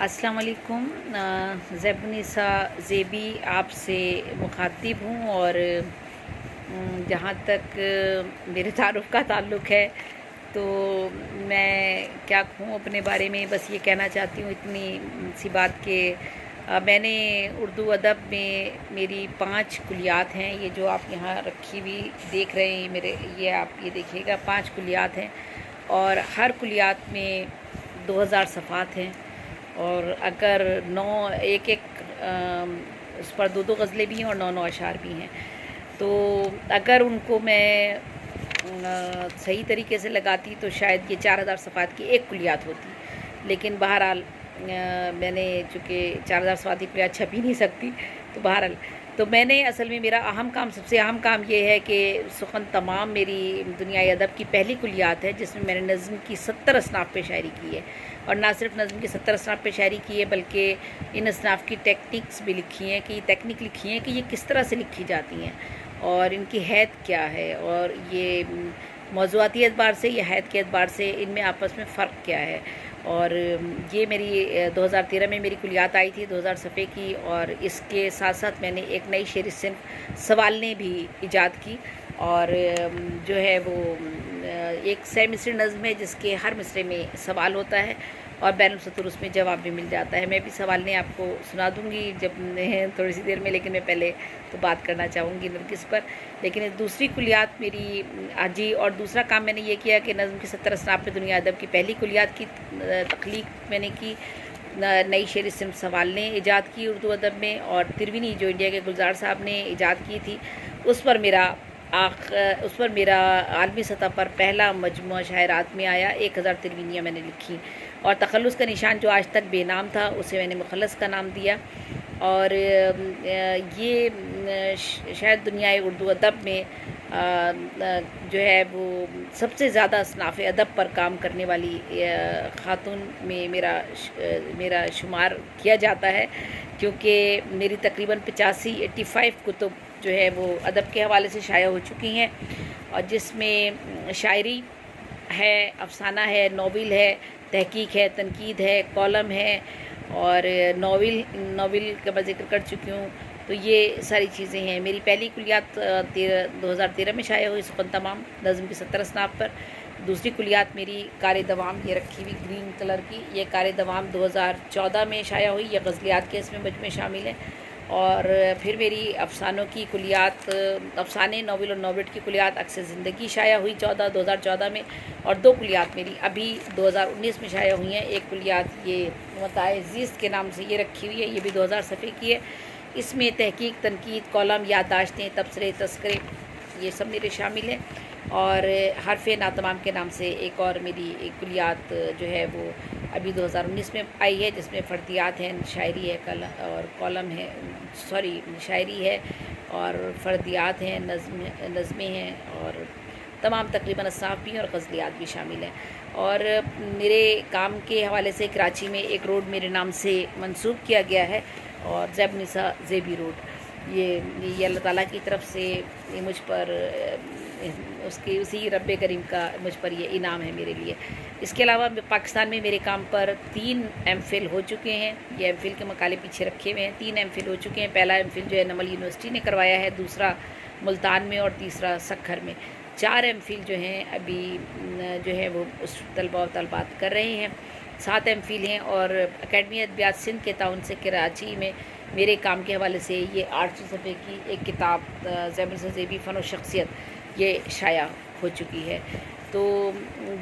अस्सलाम वालेकुम। ज़ैबुन्निसा ज़ेबी आपसे मुखातिब हूँ और जहाँ तक मेरे तारुफ़ का ताल्लुक़ है तो मैं क्या कहूँ अपने बारे में, बस ये कहना चाहती हूँ इतनी सी बात कि मैंने उर्दू अदब में मेरी 5 कुलियात हैं। ये जो आप यहाँ रखी हुई देख रहे हैं मेरे, ये आप ये देखिएगा 5 कुलियात हैं और हर कुलियात में 2000 सफ़ात हैं। और अगर 9 एक एक उस पर 2-2 गज़लें भी हैं और 9-9 अशार भी हैं। तो अगर उनको मैं सही तरीके से लगाती तो शायद ये 4000 सफ़ात की एक कुलियात होती, लेकिन बहरहाल मैंने चूँकि 4000 सफ़ात की कुलियात छप ही नहीं सकती, तो बहरहाल तो मैंने असल में मेरा सबसे अहम काम ये है कि सुख़न तमाम मेरी दुनियाई अदब की पहली कुलियात है, जिसमें मैंने नज़्म की 70 असनाफ़ पे शायरी की है। और ना सिर्फ नज़्म की 70 असनाफ़ पे शायरी की है, बल्कि इन असनाफ़ की टेक्निक्स भी लिखी हैं कि टेक्निक लिखी हैं कि ये किस तरह से लिखी जाती हैं और इनकी हैत क्या है, और ये मौज़ूआती एतबार से या हैत के एतबार से इनमें आपस में फ़र्क क्या है। और ये मेरी 2013 में मेरी कुलियात आई थी 2000 सफ़े की, और इसके साथ साथ मैंने एक नई शेरी सिन्फ़ सवालने भी ईजाद की। और जो है वो एक सै मिसरी नज़्म है जिसके हर मिसरे में सवाल होता है और बैनुल सतूर उसमें जवाब भी मिल जाता है। मैं भी सवालने आपको सुना दूँगी जब थोड़ी सी देर में, लेकिन मैं पहले तो बात करना चाहूँगी नरगिस पर। लेकिन दूसरी कुलियात मेरी जी, और दूसरा काम मैंने ये किया कि नज़्म की 70 असनाफ़ पे दुनिया अदब की पहली कुलियात की तख्लीक मैंने की, नई शेरी सिन्फ़ सवालने ईजाद की उर्दू अदब में, और तिरविनी जो इंडिया के गुलजार साहब ने ईजाद की थी उस पर मेरा आलमी सतह पर पहला मजमूआ शायरात में आया। 1000 तिरविनियाँ मैंने लिखी, और तखल्लुस का निशान जो आज तक बेनाम था उसे मैंने मुखल्लस का नाम दिया। और ये शायद दुनियाए उर्दू अदब में जो है वो सबसे ज़्यादा असनाफ़ अदब पर काम करने वाली ख़ातून में मेरा शुमार किया जाता है, क्योंकि मेरी तकरीबन 85 कुतुब जो है वो अदब के हवाले से शाया हो चुकी हैं, और जिसमें शायरी है, अफ़साना है, नॉविल है, तहकीक है, तनकीद है, कॉलम है, और नॉविल का मैं ज़िक्र कर चुकी हूँ। तो ये सारी चीज़ें हैं। मेरी पहली कुलियात 2013 में शाया हुई सुख़न तमाम नज़्म की 70 असनाफ़ पर। दूसरी कुलियात मेरी कार दवाम, ये रखी हुई ग्रीन कलर की, ये कार दवाम 2014 में शाया हुई। ये गज़लियात के इसमें मजमे शामिल हैं। और फिर मेरी अफ़सानों की कुलियात, अफ़साने, नॉविल और नॉवेट की कुलियात अक्स ज़िंदगी शाया हुई 2014 में, और 2 कुलियात मेरी अभी 2019 में शाया हुई हैं। एक कुलियात ये मताए ज़ीस्त के नाम से ये रखी हुई है, ये भी 2000 सफ़े की है। इसमें तहकीक, तनकीद, कॉलम, याददाश्तें, तबसरे, तस्करे, ये सब मेरे शामिल हैं। और हरफ़े नातमाम के नाम से एक और मेरी एक कुलियात जो है वो अभी 2019 में आई है, जिसमें फ़र्दियात हैं, शायरी है, और कॉलम है, शायरी है और फ़र्दियात हैं, नज़में हैं, और तमाम तकरीबन असनाफ़ भी हैं और गज़लियात भी शामिल हैं। और मेरे काम के हवाले से कराची में एक रोड मेरे नाम से मंसूब किया गया है, और ज़ैबुन्निसा ज़ेबी रोड। ये अल्लाह ताला की तरफ से ये मुझ पर उसी रब्बे करीम का मुझ पर ये इनाम है मेरे लिए। इसके अलावा पाकिस्तान में मेरे काम पर 3 एमफ़िल हो चुके हैं। ये एमफ़िल के मकाले पीछे रखे हुए हैं। 3 एमफ़िल हो चुके हैं। पहला एमफ़िल जो है नमल यूनिवर्सिटी ने करवाया है, दूसरा मुल्तान में, और तीसरा सक्खर में। 4 एमफ़िल जो हैं अभी जो है वो उस तलबा और तलबात कर रहे हैं। 7 एमफ़िल हैं, और अकेडमी अदबियात सिंध के ताउन से कराची में मेरे काम के हवाले से ये 800 सफ़े की एक किताब ज़ैबुन्निसा ज़ेबी फ़न और शख्सियत ये शाया हो चुकी है। तो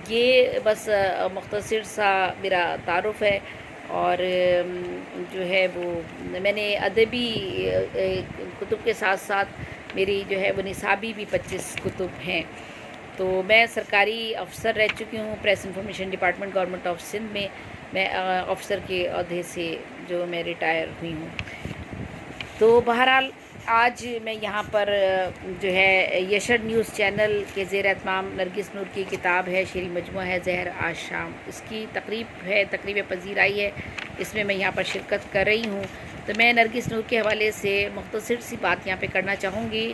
ये बस मुख्तसर सा मेरा तारुफ़ है। और जो है वो मैंने अदबी कुतुब के साथ साथ मेरी जो है वो निसाबी भी 25 कुतुब हैं। तो मैं सरकारी अफ़सर रह चुकी हूँ, press information department, government of Sindh में मैं ऑफ़िसर के ओहदे से जो मैं रिटायर हुई हूँ। तो बहरहाल आज मैं यहाँ पर जो है यशर न्यूज़ चैनल के ज़ेर एहतमाम नरगिस नूर की किताब है, शेरी मजमूआ है ज़हर आज शाम, इसकी तकरीब पज़ीराई है, इसमें मैं यहाँ पर शिरकत कर रही हूँ। तो मैं नरगिस नूर के हवाले से मुख्तसर सी बात यहाँ पे करना चाहूँगी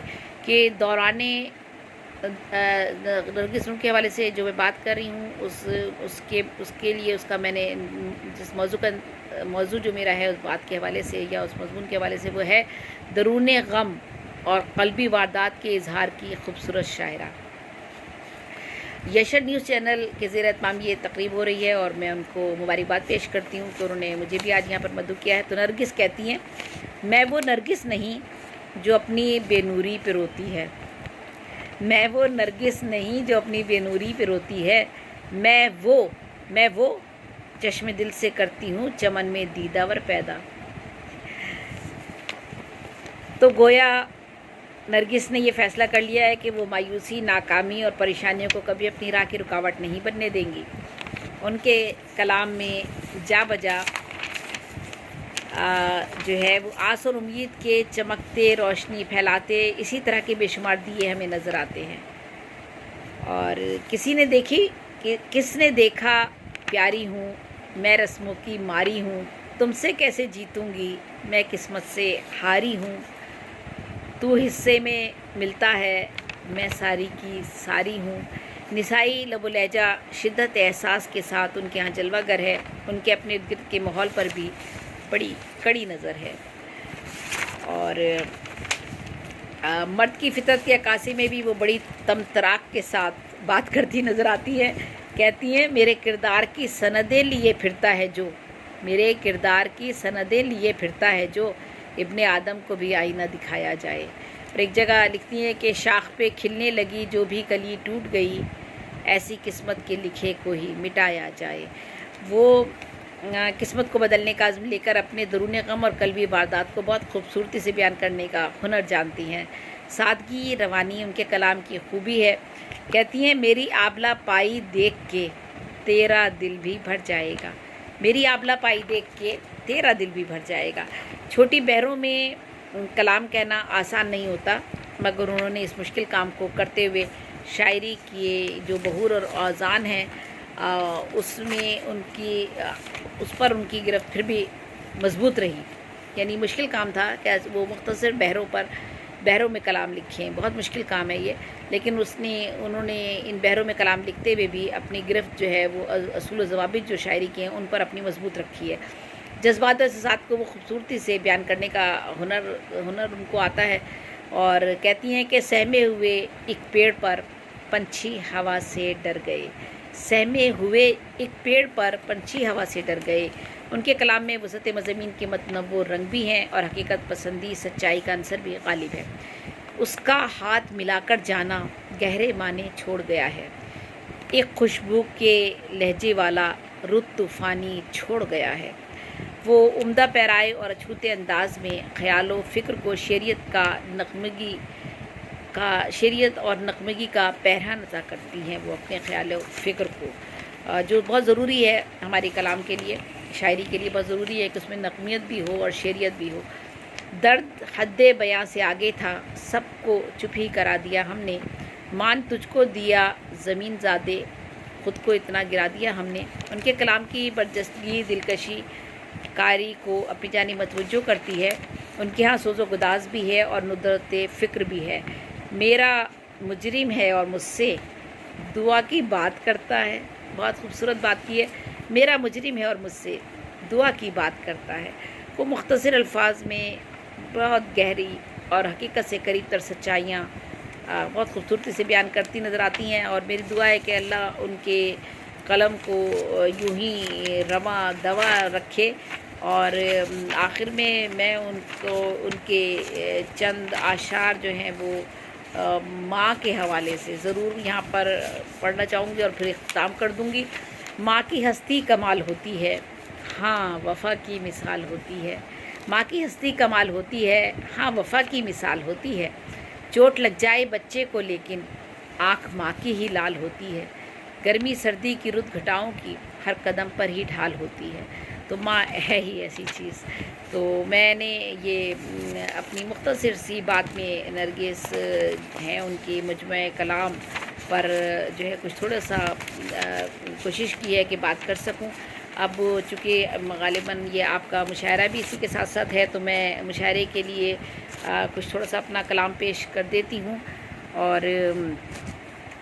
कि दौराने نرگس نور کے حوالے سے جو میں بات کر رہی ہوں اس کے لیے اس کا میں نے جس موضوع جو میرا ہے اس بات کے حوالے سے یا اس مضمون کے حوالے سے وہ ہے درون غم اور قلبی واردات کے اظہار کی خوبصورت شاعرہ۔ یشر نیوز چینل کے زیر اہتمام یہ تقریب ہو رہی ہے اور میں ان کو مبارکباد پیش کرتی ہوں کہ انہوں نے مجھے بھی آج یہاں پر مدعو کیا ہے۔ تو نرگس کہتی ہیں، میں وہ نرگس نہیں جو اپنی بے نوری پہ روتی ہے، میں وہ نرگس نہیں جو اپنی بے نوری پہ روتی ہے، میں وہ چشم دل سے کرتی ہوں چمن میں دیدہ ور پیدا۔ تو گویا نرگس نے یہ فیصلہ کر لیا ہے کہ وہ مایوسی، ناکامی اور پریشانیوں کو کبھی اپنی راہ کی رکاوٹ نہیں بننے دیں گی۔ ان کے کلام میں جا بجا جو ہے وہ آس اور امید کے چمکتے، روشنی پھیلاتے اسی طرح کے بے شمار دیے ہمیں نظر آتے ہیں۔ اور کس نے دیکھا پیاری ہوں، میں رسموں کی ماری ہوں، تم سے کیسے جیتوں گی، میں قسمت سے ہاری ہوں، تو حصے میں ملتا ہے، میں ساری کی ساری ہوں۔ نسائی لب و لہجہ شدت احساس کے ساتھ ان کے ہاں جلوہ گر ہے، ان کے اپنے ارد گرد کے ماحول پر بھی بڑی کڑی نظر ہے۔ اور مرد کی فطرت کی عکاسی میں بھی وہ بڑی تمطراق کے ساتھ بات کرتی نظر آتی ہے۔ کہتی ہیں، میرے کردار کی سندیں لیے پھرتا ہے جو، میرے کردار کی سندیں لیے پھرتا ہے جو، ابن آدم کو بھی آئینہ دکھایا جائے۔ اور ایک جگہ لکھتی ہیں کہ شاخ پہ کھلنے لگی جو بھی کلی ٹوٹ گئی، ایسی قسمت کے لکھے کو ہی مٹایا جائے۔ وہ قسمت کو بدلنے کا عزم لے کر اپنے درون غم اور قلبی واردات کو بہت خوبصورتی سے بیان کرنے کا ہنر جانتی ہیں۔ سادگی، روانی ان کے کلام کی خوبی ہے۔ کہتی ہیں، میری آبلہ پائی دیکھ کے تیرا دل بھی بھر جائے گا، میری آبلہ پائی دیکھ کے تیرا دل بھی بھر جائے گا۔ چھوٹی بحروں میں کلام کہنا آسان نہیں ہوتا، مگر انہوں نے اس مشکل کام کو کرتے ہوئے شاعری کی جو بہور اور اوزان ہیں اس پر ان کی گرفت پھر بھی مضبوط رہی۔ یعنی مشکل کام تھا کہ وہ مختصر بحروں میں کلام لکھیں، بہت مشکل کام ہے یہ، لیکن انہوں نے ان بحروں میں کلام لکھتے ہوئے بھی اپنی گرفت جو ہے وہ اصول و ضوابط جو شاعری کے ہیں ان پر اپنی مضبوط رکھی ہے۔ جذبات و احساسات کو وہ خوبصورتی سے بیان کرنے کا ہنر ان کو آتا ہے۔ اور کہتی ہیں کہ سہمے ہوئے ایک پیڑ پر پنچھی ہوا سے ڈر گئے، سہمے ہوئے ایک پیڑ پر پنچھی ہوا سے ڈر گئے۔ ان کے کلام میں وسعت مضامین کے متنوع رنگ بھی ہیں اور حقیقت پسندی، سچائی کا عنصر بھی غالب ہے۔ اس کا ہاتھ ملا کر جانا گہرے معنی چھوڑ گیا ہے، ایک خوشبو کے لہجے والا رت طوفانی چھوڑ گیا ہے۔ وہ عمدہ پیرائے اور اچھوتے انداز میں خیال و فکر کو شعریت اور نغمگی کا پیرہن عطا کرتی ہیں۔ وہ اپنے خیال و فکر کو، جو بہت ضروری ہے ہمارے کلام کے لیے، شاعری کے لیے بہت ضروری ہے کہ اس میں نغمیت بھی ہو اور شعریت بھی ہو۔ درد حد بیاں سے آگے تھا، سب کو چپ ہی کرا دیا ہم نے، مان تجھ کو دیا زمین زادے، خود کو اتنا گرا دیا ہم نے۔ ان کے کلام کی برجستگی دلکشی قاری کو اپنی جانب متوجہ کرتی ہے۔ ان کے ہاں سوز و گداز بھی ہے اور ندرت فکر بھی ہے۔ میرا مجرم ہے اور مجھ سے دعا کی بات کرتا ہے، بہت خوبصورت بات کی ہے، میرا مجرم ہے اور مجھ سے دعا کی بات کرتا ہے۔ وہ مختصر الفاظ میں بہت گہری اور حقیقت سے قریب تر سچائیاں بہت خوبصورتی سے بیان کرتی نظر آتی ہیں، اور میری دعا ہے کہ اللہ ان کے قلم کو یوں ہی رواں دوا رکھے۔ اور آخر میں ان کے چند اشعار جو ہیں وہ ماں کے حوالے سے ضرور یہاں پر پڑھنا چاہوں گی اور پھر اختتام کر دوں گی۔ ماں کی ہستی کمال ہوتی ہے، ہاں وفا کی مثال ہوتی ہے، ماں کی ہستی کمال ہوتی ہے، ہاں وفا کی مثال ہوتی ہے۔ چوٹ لگ جائے بچے کو لیکن آنکھ ماں کی ہی لال ہوتی ہے، گرمی سردی کی رت گھٹاؤں کی ہر قدم پر ہی ڈھال ہوتی ہے۔ تو ماں ہے ہی ایسی چیز۔ تو میں نے یہ اپنی مختصر سی بات میں نرگس ہیں ان کی مجموعہ کلام پر جو ہے کچھ تھوڑا سا کوشش کی ہے کہ بات کر سکوں۔ اب چونکہ غالباً یہ آپ کا مشاعرہ بھی اسی کے ساتھ ساتھ ہے، تو میں مشاعرے کے لیے کچھ تھوڑا سا اپنا کلام پیش کر دیتی ہوں۔ اور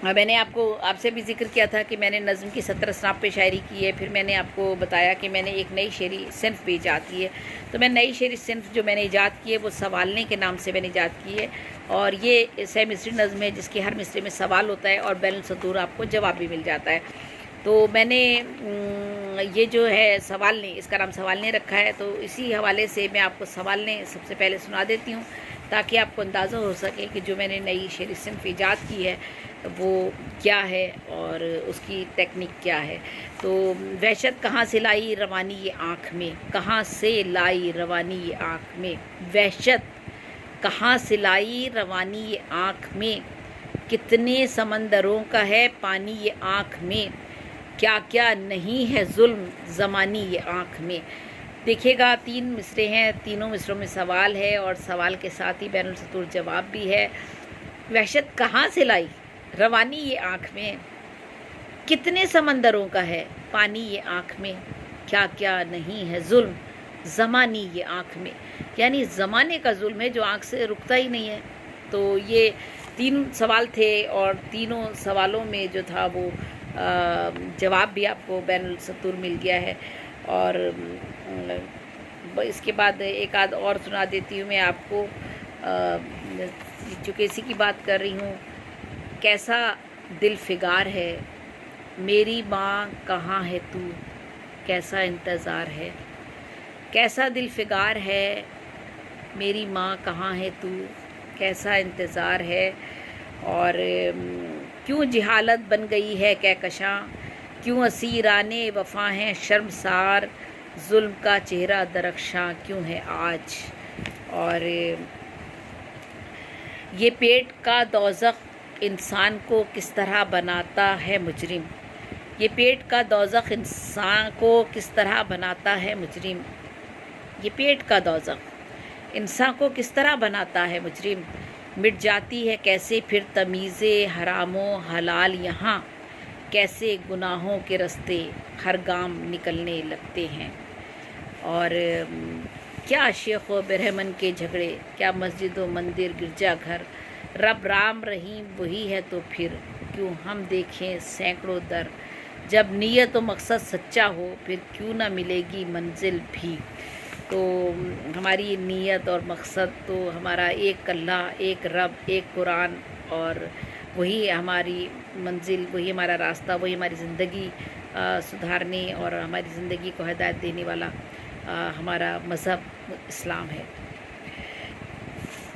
मैंने आपसे भी ज़िक्र किया था कि मैंने नज़्म की 70 असनाफ़ पे शायरी की है। फिर मैंने आपको बताया कि मैंने एक नई शेरी सिन्फ़ भी ईजाद की है। तो मैं नई शेरी सिन्फ़ जो मैंने ईजाद की है वो सवालने के नाम से मैंने ईजाद की है, और ये सह मिसरी नज़्म है जिसकी हर मिसरे में सवाल होता है और बैनुल सतूर आपको जवाब भी मिल जाता है। तो मैंने ये जो है सवालने, इसका नाम सवालने रखा है। तो इसी हवाले से मैं आपको सवालने सबसे पहले सुना देती हूँ ताकि आपको अंदाज़ा हो सके कि जो मैंने नई शेरी सिन्फ़ ईजाद की है वो क्या है और उसकी टेक्निक क्या है। तो वहशत कहाँ से लाई रवानी ये आँख में, कहाँ से लाई रवानी ये आँख में, वहशत कहाँ से लाई रवानी ये आँख में, कितने समंदरों का है पानी ये आँख में, क्या क्या नहीं है जुल्म ज़मानी ये आँख में। देखिएगा 3 मिसरे हैं, तीनों मिसरों में सवाल है और सवाल के साथ ही बैनुल सतूर जवाब भी है। वहशत कहाँ से लाई रवानी ये आँख में, कितने समंदरों का है पानी ये आँख में, क्या क्या नहीं है जुल्म ज़मानी ये आँख में। यानी ज़माने का जुल्म है जो आँख से रुकता ही नहीं है। तो ये 3 सवाल थे और तीनों सवालों में जो था वो जवाब भी आपको बैनुल सतूर मिल गया है। और इसके बाद एक आध और सुना देती हूँ मैं आपको, चूँकि इसी की बात कर रही हूँ। कैसा दिल फिगार है मेरी माँ कहाँ है तू, कैसा इंतज़ार है, कैसा दिल फिगार है मेरी माँ कहाँ है तू, कैसा इंतज़ार है। और क्यों जहालत बन गई है कहकशां, क्यों असीराने वफ़ा हैं शर्मसार, जुल्म का चेहरा दरख्शां क्यों है आज। और ये पेट का दोज़ख इंसान को किस तरह बनाता है मुजरिम, ये पेट का दोज़ख इंसान को किस तरह बनाता है मुजरिम, ये पेट का दोज़ख इंसान को किस तरह बनाता है मुजरिम। मिट जाती है कैसे फिर तमीज़े हरामो हलाल यहाँ, कैसे गुनाहों के रास्ते हर गाम निकलने लगते हैं। और क्या शेख व बरहमन के झगड़े, क्या मस्जिद व मंदिर गिरजा घर, रब राम रहीम वही है तो फिर क्यों हम देखें सैकड़ों दर, जब नीयत व मकसद सच्चा हो फिर क्यों ना मिलेगी मंजिल भी। तो हमारी नीयत और मकसद तो हमारा एक अल्लाह, एक रब, एक कुरान, और वही हमारी मंजिल, वही हमारा रास्ता, वही हमारी ज़िंदगी सुधारने और हमारी ज़िंदगी को हिदायत देने वाला हमारा मज़हब इस्लाम है।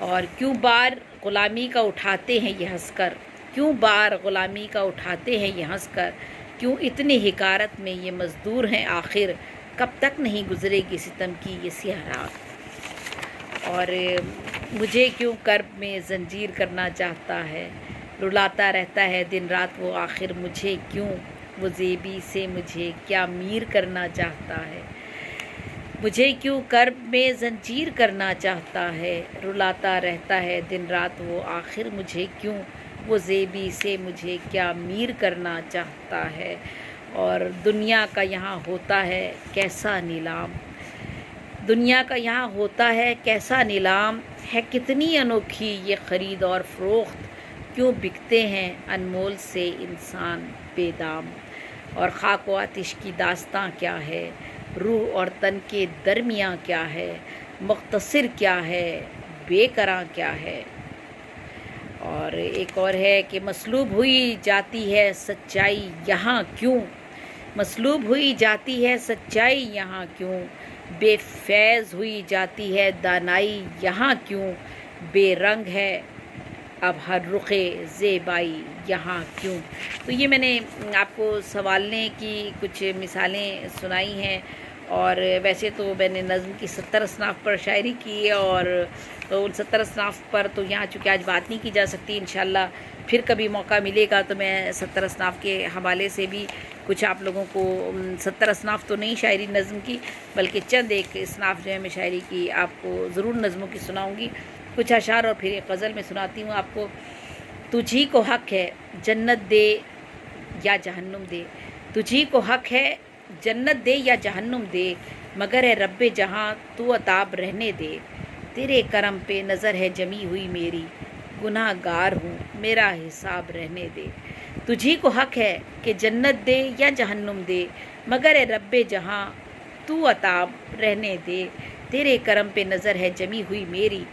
और क्यों बार ग़ुलामी का उठाते हैं ये हंसकर, क्यों बार ग़ुलामी का उठाते हैं ये हंसकर, क्यों इतनी हिकारत में ये मज़दूर हैं आखिर, कब तक नहीं गुज़रेगी सितम की ये सियाह रात। और मुझे क्यों कर्ब में ज़ंजीर करना चाहता है, रुलाता रहता है दिन रात वो आखिर, मुझे क्यों वो ज़ेबी से मुझे क्या मीर करना चाहता है, मुझे क्यों कर्ब में ज़ंजीर करना चाहता है, रुलाता रहता है दिन रात वो आखिर, मुझे क्यों वो ज़ेबी से मुझे क्या मीर करना चाहता है। और दुनिया का यहाँ होता है कैसा नीलाम, दुनिया का यहाँ होता है कैसा नीलाम, है कितनी अनोखी ये ख़रीद और फ़रोख्त, क्यों बिकते हैं अनमोल से इंसान बेदाम। और खाक व आतिश की दास्तां क्या है, रूह और तन के दरमियाँ क्या है, मुख्तसर क्या है बेकरां क्या है। और एक और है कि मसलूब हुई जाती है सच्चाई यहाँ क्यों, मसलूब हुई जाती है सच्चाई यहाँ क्यों, बेफैज़ हुई जाती है दानाई यहाँ क्यों, बेरंग है अब हर रुखे ज़ेबाई यहाँ क्यों। तो ये मैंने आपको सवालने की कुछ मिसालें सुनाई हैं। और वैसे तो मैंने नज़्म की 70 असनाफ़ पर शायरी की है, और तो उन 70 असनाफ़ पर तो यहाँ चूँकि आज बात नहीं की जा सकती, इंशाल्लाह फिर कभी मौका मिलेगा तो मैं 70 असनाफ़ के हवाले से भी कुछ आप लोगों को 70 असनाफ़ तो नहीं शायरी नज़्म की, बल्कि चंद एक असनाफ़ जो है मैं शायरी की आपको ज़रूर नज़्मों की सुनाऊँगी, कुछ अशार और फिर एक गज़ल में सुनाती हूँ आपको। तुझी को हक़ है जन्नत दे या जहन्नुम दे, तुझी को हक़ है जन्नत दे या जहन्नुम दे, मगर है रब्बे जहाँ तू अताब रहने दे, तेरे करम पे नज़र है जमी हुई मेरी, गुनाहगार हूँ, मेरा हिसाब रहने दे। तुझी को हक है कि जन्नत दे या जहन्नुम दे, मगर ए रब्बे जहाँ तू अताब रहने दे। तेरे करम पे नज़र है जमी हुई मेरी,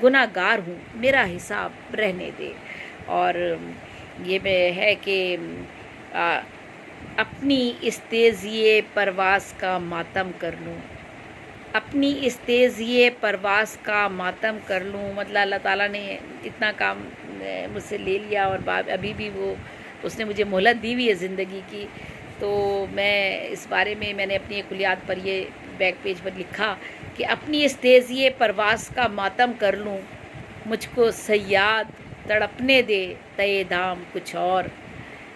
गुनाहगार हूँ, मेरा हिसाब रहने दे। और ये है कि आ, अपनी इस तेज़िए परवास का मातम कर लूँ, अपनी इस तेज़िए परवास का मातम कर लूँ। मतलब अल्लाह ताला ने इतना काम मुझसे ले लिया और अभी भी वो उसने मुझे मोहलत दी हुई है ज़िंदगी की। तो मैं इस बारे में मैंने अपनी एक कुलियात पर ये बैक पेज पर लिखा कि अपनी इस तेज़िए परवास का मातम कर लूँ, मुझको सयाद तड़पने दे तय दाम कुछ और।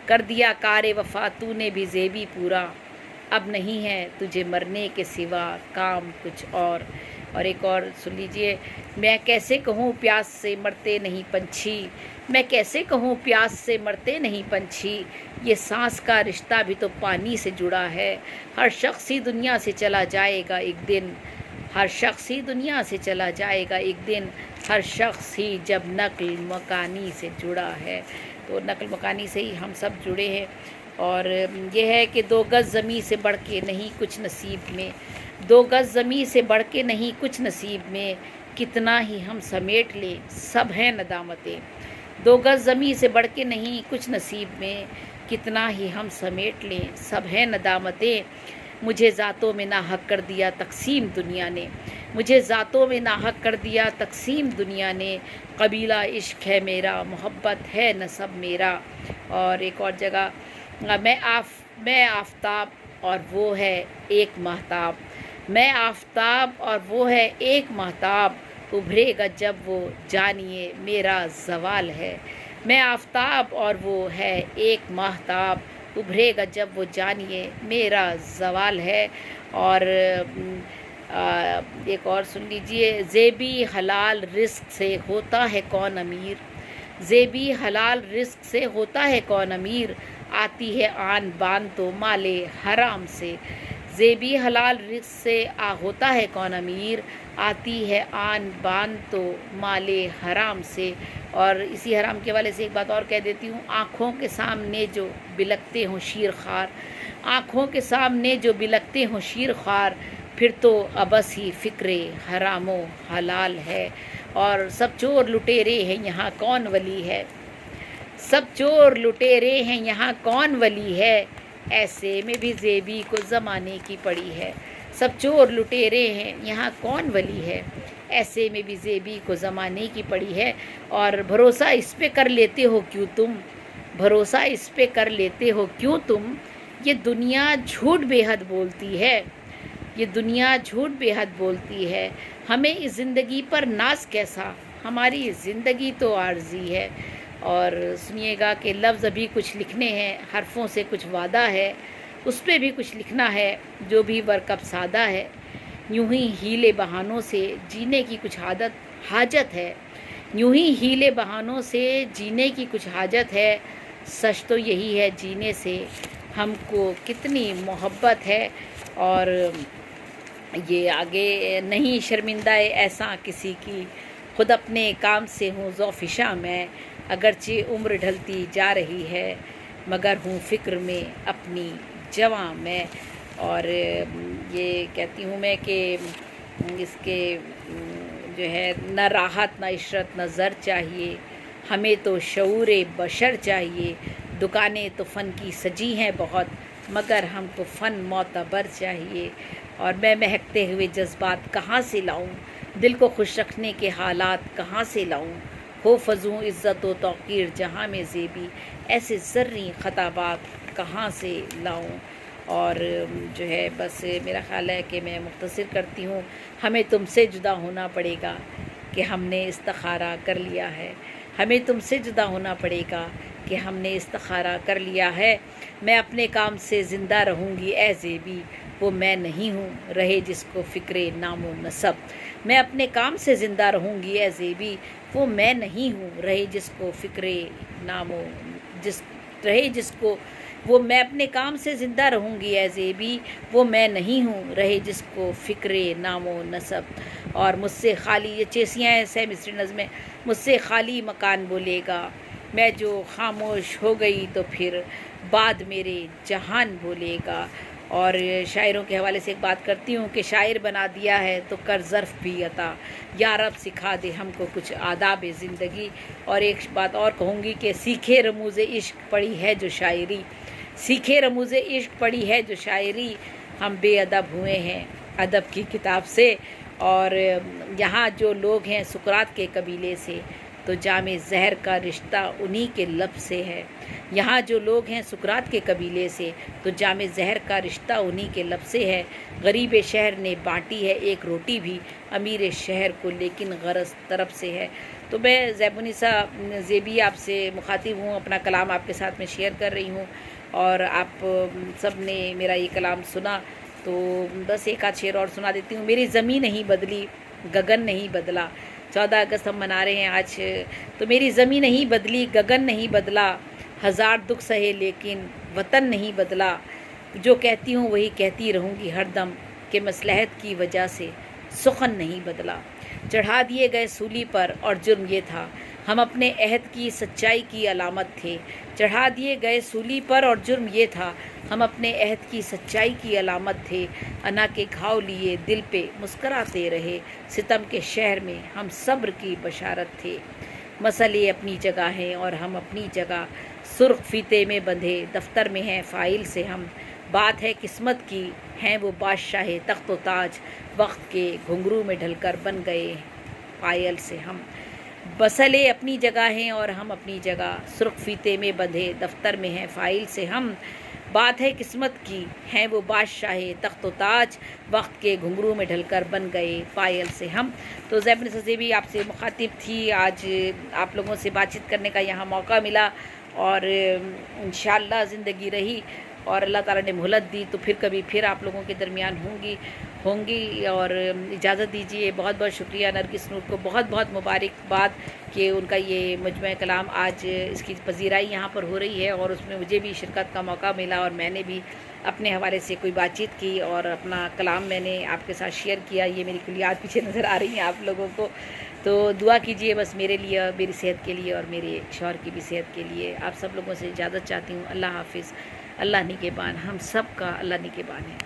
कर दिया कार वफ़ा तूने भी ज़ेबी पूरा, अब नहीं है तुझे मरने के सिवा काम कुछ और। एक और सुन लीजिए। मैं कैसे कहूँ प्यास से मरते नहीं पंछी, मैं कैसे कहूँ प्यास से मरते नहीं पंछी, ये सांस का रिश्ता भी तो पानी से जुड़ा है। हर शख्स ही दुनिया से चला जाएगा एक दिन, हर शख्स ही दुनिया से चला जाएगा एक दिन, हर शख्स ही जब नक्ल मकानी से जुड़ा है। तो नक्ल मकानी से ही हम सब जुड़े हैं। और ये है कि 2 गज़ ज़मीं से बढ़ के नहीं कुछ नसीब में, 2 गज़ ज़मीं से बढ़ के नहीं कुछ नसीब में, कितना ही हम समेट लें सब हैं नदामतें। 2 गज़ ज़मीं से बढ़ के नहीं कुछ नसीब में, कितना ही हम समेट लें सब हैं नदामतें। मुझे ज़ातों में नाहक कर दिया तकसीम दुनिया ने, मुझे ज़ातों में नाहक कर दिया तकसीम दुनिया ने, कबीला इश्क है मेरा मोहब्बत है नसब मेरा। और एक और जगह, मैं आफ़ताब और वो है एक महताब, मैं आफ़ताब और वो है एक महताब, उभरेगा जब वो जानिए मेरा ज़वाल है। मैं आफ़ताब और वो है एक महताब, उभरेगा जब वो जानिए मेरा ज़वाल है। और एक और सुन लीजिए। ज़ेबी हलाल रिस्क से होता है कौन अमीर, ज़ेबी हलाल रिस्क से होता है कौन अमीर, आती है आन बान तो माले हराम से। ज़ेबी हलाल रिस्क से होता है कौन अमीर, आती है आन बान तो माले हराम से। और इसी हराम के वाले से एक बात और कह देती हूँ। आँखों के सामने जो बिलकते हों शीर ख़ार, आँखों के सामने जो बिलकते हों शीर ख़ार, फिर तो अबस ही फ़िक्रे हरामो हलाल है। और सब चोर लुटेरे हैं यहाँ कौन वली है, सब चोर लुटेरे हैं यहाँ कौन वली है, ऐसे में भी ज़ेबी को ज़माने की पड़ी है। सब चोर लुटेरे हैं यहाँ कौन वली है, ऐसे में भी ज़ेबी को ज़माने की पड़ी है। और भरोसा इस पे कर लेते हो क्यों तुम, भरोसा इस पे कर लेते हो क्यों तुम, ये दुनिया झूठ बेहद बोलती है, ये दुनिया झूठ बेहद बोलती है। हमें इस ज़िंदगी पर नाज कैसा, हमारी ज़िंदगी तो आर्जी है। और सुनिएगा कि लफ्ज़ अभी कुछ लिखने हैं, हरफों से कुछ वादा है, उस पर भी कुछ लिखना है जो भी वर्कअप सादा है। यूं ही हीले बहानों से जीने की कुछ हाजत है, यूं ही हीले बहानों से जीने की कुछ हाजत है। सच तो यही है जीने से हमको कितनी मोहब्बत है। और ये आगे, नहीं शर्मिंदा ऐसा किसी की, खुद अपने काम से हूँ ज़ौफ़िशा मैं, अगरचे उम्र ढलती जा रही है, मगर हूँ फ़िक्र में अपनी जवां मैं। और ये कहती हूँ मैं कि इसके जो है न राहत न इशरत न ज़र चाहिए, हमें तो शऊर बशर चाहिए। दुकानें तो फ़न की सजी हैं बहुत, मगर हमको फ़न मोतबर चाहिए। और मैं महकते हुए जज्बात कहाँ से लाऊं, दिल को खुश रखने के हालात कहाँ से लाऊं, हो फजूं इज़्ज़त व तौक़ीर जहाँ में ज़ेबी, ऐसे ज़र्री ख़ताबात कहाँ से लाऊं। और जो है बस मेरा ख़्याल है कि मैं मुख्तसर करती हूँ। हमें तुमसे जुदा होना पड़ेगा कि हमने इस्तिखारा कर लिया है, हमें तुमसे जुदा होना पड़ेगा कि हमने इस्तिखारा कर लिया है। मैं अपने काम से ज़िंदा रहूँगी ए ज़ेबी, वो मैं नहीं हूँ रहे जिसको फ़िक्रे नामो नसब। मैं अपने काम से ज़िंदा रहूँगी ए ज़ेबी, वो मैं नहीं हूँ रहे जिसको फ़िक्रे नामो जिसको وہ میں اپنے کام سے زندہ رہوں گی اے زیبی، وہ میں نہیں ہوں رہے جس کو فکر نام و نسب، اور مجھ سے خالی، یہ چیسیاں ہیں سہ مصری نظمیں، مجھ سے خالی مکان بولے گا، میں جو خاموش ہو گئی تو پھر بعد میرے جہان بولے گا۔ اور شاعروں کے حوالے سے ایک بات کرتی ہوں کہ شاعر بنا دیا ہے تو کر ظرف بھی عطا، یا رب سکھا دے ہم کو کچھ آداب زندگی۔ اور ایک بات اور کہوں گی کہ سیکھے رموز عشق پڑھی ہے جو شاعری، سیکھے رموز عشق پڑھی ہے جو شاعری، ہم بے ادب ہوئے ہیں ادب کی کتاب سے۔ اور یہاں جو لوگ ہیں سقراط کے قبیلے سے، تو جام زہر کا رشتہ انہی کے لب سے ہے۔ یہاں جو لوگ ہیں سقراط کے قبیلے سے، تو جام زہر کا رشتہ انہی کے لب سے ہے۔ غریب شہر نے بانٹی ہے ایک روٹی بھی امیر شہر کو، لیکن غرض طرف سے ہے۔ تو میں زیبونسا زیبی آپ سے مخاطب ہوں، اپنا کلام آپ کے ساتھ میں شیئر کر رہی ہوں، اور آپ سب نے میرا یہ کلام سنا، تو بس ایک آدھ شعر اور سنا دیتی ہوں۔ میری زمین نہیں بدلی، گگن نہیں بدلا۔ 14 اگست ہم منا رہے ہیں آج، تو میری زمین نہیں بدلی، گگن نہیں بدلا، ہزار دکھ سہے لیکن وطن نہیں بدلا۔ جو کہتی ہوں وہی کہتی رہوں گی ہر دم، کہ مصلحت کی وجہ سے سخن نہیں بدلا۔ چڑھا دیے گئے سولی پر اور جرم یہ تھا، ہم اپنے عہد کی سچائی کی علامت تھے۔ چڑھا دیے گئے سولی پر اور جرم یہ تھا، ہم اپنے عہد کی سچائی کی علامت تھے۔ انا کے گھاؤ لیے دل پہ مسکراتے رہے، ستم کے شہر میں ہم صبر کی بشارت تھے۔ مسئلے اپنی جگہ ہیں اور ہم اپنی جگہ، سرخ فیتے میں بندھے دفتر میں ہیں فائل سے ہم۔ بات ہے قسمت کی، ہیں وہ بادشاہ تخت و تاج، وقت کے گھنگرو میں ڈھل کر بن گئے پائل سے ہم۔ مسئلے اپنی جگہ ہیں اور ہم اپنی جگہ، سرخ فیتے میں بندھے دفتر میں ہیں فائل سے ہم۔ بات ہے قسمت کی، ہیں وہ بادشاہ تخت و تاج، وقت کے گھنگرو میں ڈھل کر بن گئے پائل سے ہم۔ تو زیبونسا زیبی آپ سے مخاطب تھی، آج آپ لوگوں سے بات چیت کرنے کا یہاں موقع ملا، اور انشاءاللہ زندگی رہی اور اللہ تعالیٰ نے مہلت دی تو پھر کبھی پھر آپ لوگوں کے درمیان ہوں گی اور اجازت دیجیے۔ بہت بہت شکریہ نرگس نور کو، بہت بہت مبارکباد کہ ان کا یہ مجموعہ کلام آج اس کی پذیرائی یہاں پر ہو رہی ہے، اور اس میں مجھے بھی شرکت کا موقع ملا، اور میں نے بھی اپنے حوالے سے کوئی بات چیت کی اور اپنا کلام میں نے آپ کے ساتھ شیئر کیا۔ یہ میری کلیات پیچھے نظر آ رہی ہیں آپ لوگوں کو، تو دعا کیجیے بس میرے لیے، میری صحت کے لیے اور میرے شوہر کی بھی صحت کے لیے۔ آپ سب لوگوں سے اجازت چاہتی ہوں۔ اللہ حافظ۔ اللہ نگہبان، ہم سب کا اللہ نگہبان ہے۔